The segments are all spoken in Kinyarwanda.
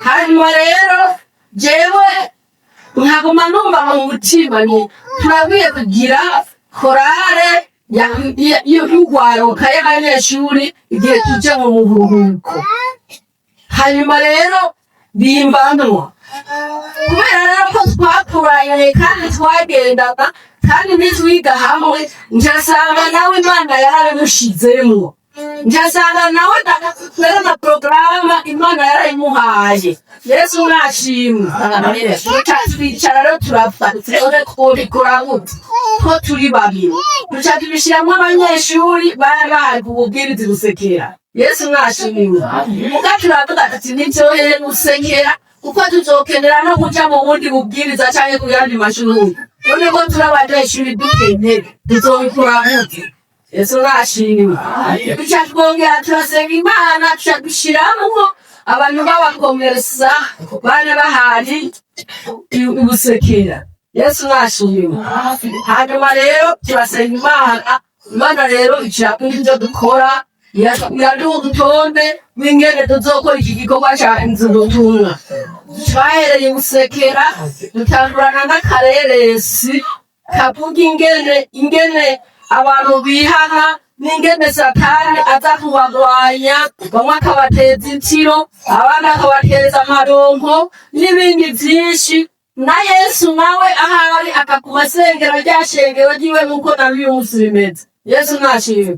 hanyuma rero jewe nkaguma numva mu mutima ni turakwiye kugira korale y'urwaruka y'abanyeshuri igihe tujya mu buruhuko. Hanyuma rero bimbamwo kubera rero ko twakuranye kandi twagendaga kandi ntitwiga hamwe, njasanga nawe Imana yarabimushizemwo, njasanga nawe rero na porogaramu Imana yarayimuhaye. Yesu nashimwe. Twicara rero turafata twobikora gute ko turi babiri, duca tubishiramwo abanyeshuri bari bahari ku bubwirizi gusekera. Yesu nashimwe. Muga turavuga ati nivyoheye gusekera kuko tuzokenera no kuja mu bundi bubwiriza canke ku yandi mashuri. None ko turi abanyeshuri dukeneye tuzobikora gute? Yesu nashimwe. Duca twongera turasenga Imana, duca dushiramwo abantu b'abakomeresa bari bahari gusekera. Yesu nashimwe. Hanyuma rero turasenga Imana, Imana rero icakora ivyo dukora, yaduha urutonde rw'ingene tuzokora iki gikorwa ca inzu y'ubutumwa. Twahereye gusekera dutangurana n'akareresi kavuga ingene abantu bihana n'ingene Satani aza kubagwanya, bamwe akabateza inciro, abandi akabateza amaronko n'ibindi vyinshi. Na Yesu nawe ahari akakuma asengera rya shengero ryiwe nk'uko na n'uyu munsi bimeze. Yesu nashimwe.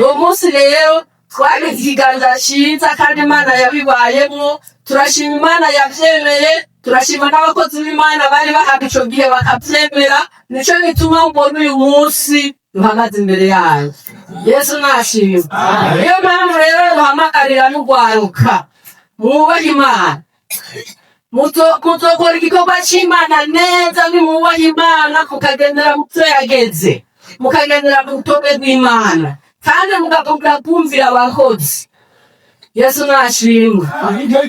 Uwo munsi rero twagize ikiganza ciza kandi Imana yabibayemwo. Turashima Imana yavyemeye, turashima n'abakozi b'Imana bari bahari ico gihe bakavyemera. Nico gituma mbona uyu munsi duhagaze imbere yayo. Yesu nashimwe. Niyo mpamvu rero duhamagarira n'urwaruka mwubahe Imana, muzokora igikorwa c'Imana neza nimwubaha Imana, mukagendera mu vyo yageze, mukagendera mu butonde bw'Imana kandi mugakunda kumvira abakozi. Yesu nashimwe.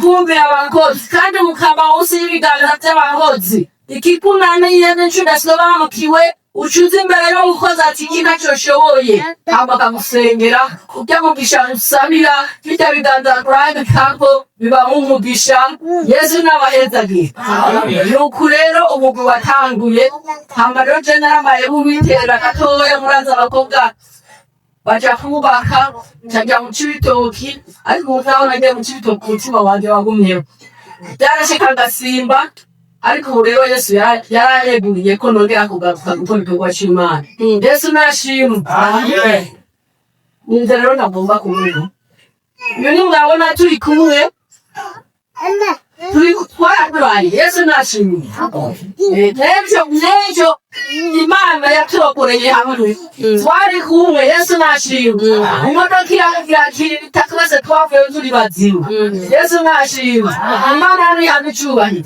Kumvira abakozi kandi mukaba munsi y'ibiganza vy'abakozi. Ikikunaniye n'ico udasobanukiwe ucuza imbere y'umukozi ati iki ntacoshoboye, hama akamusengera kurya mugisha usabira birya biganza kurabikako bibamwo umugisha. Yesu n'abahezagire. Nuko rero umugwi watanguye, hama rero je naramaye bubitera gatoya, muraza abakobwa baja kubaka, ncaja mu Cibitoki, ariko ubu naho nagiye mu Cibitoki umutima wanje wagumyeho. Vyarashika ngasimba, ariko ubu rero Yesu yaranyeguriye ko nongera kugaruka gukora igikorwa c'Imana. Yesu nashimwe. Ninze rero nagomba kumenya iyo nimwabona turi kumwe twarakuranye. Yesu nashimwe. Nevyo Imana yaturokoreye hamwe, twari kumwe. Yesu nashimwe. Imodoka irakirita twese twavuye turi bazima. Yesu nashimwe. Imana ni yaducubahiro.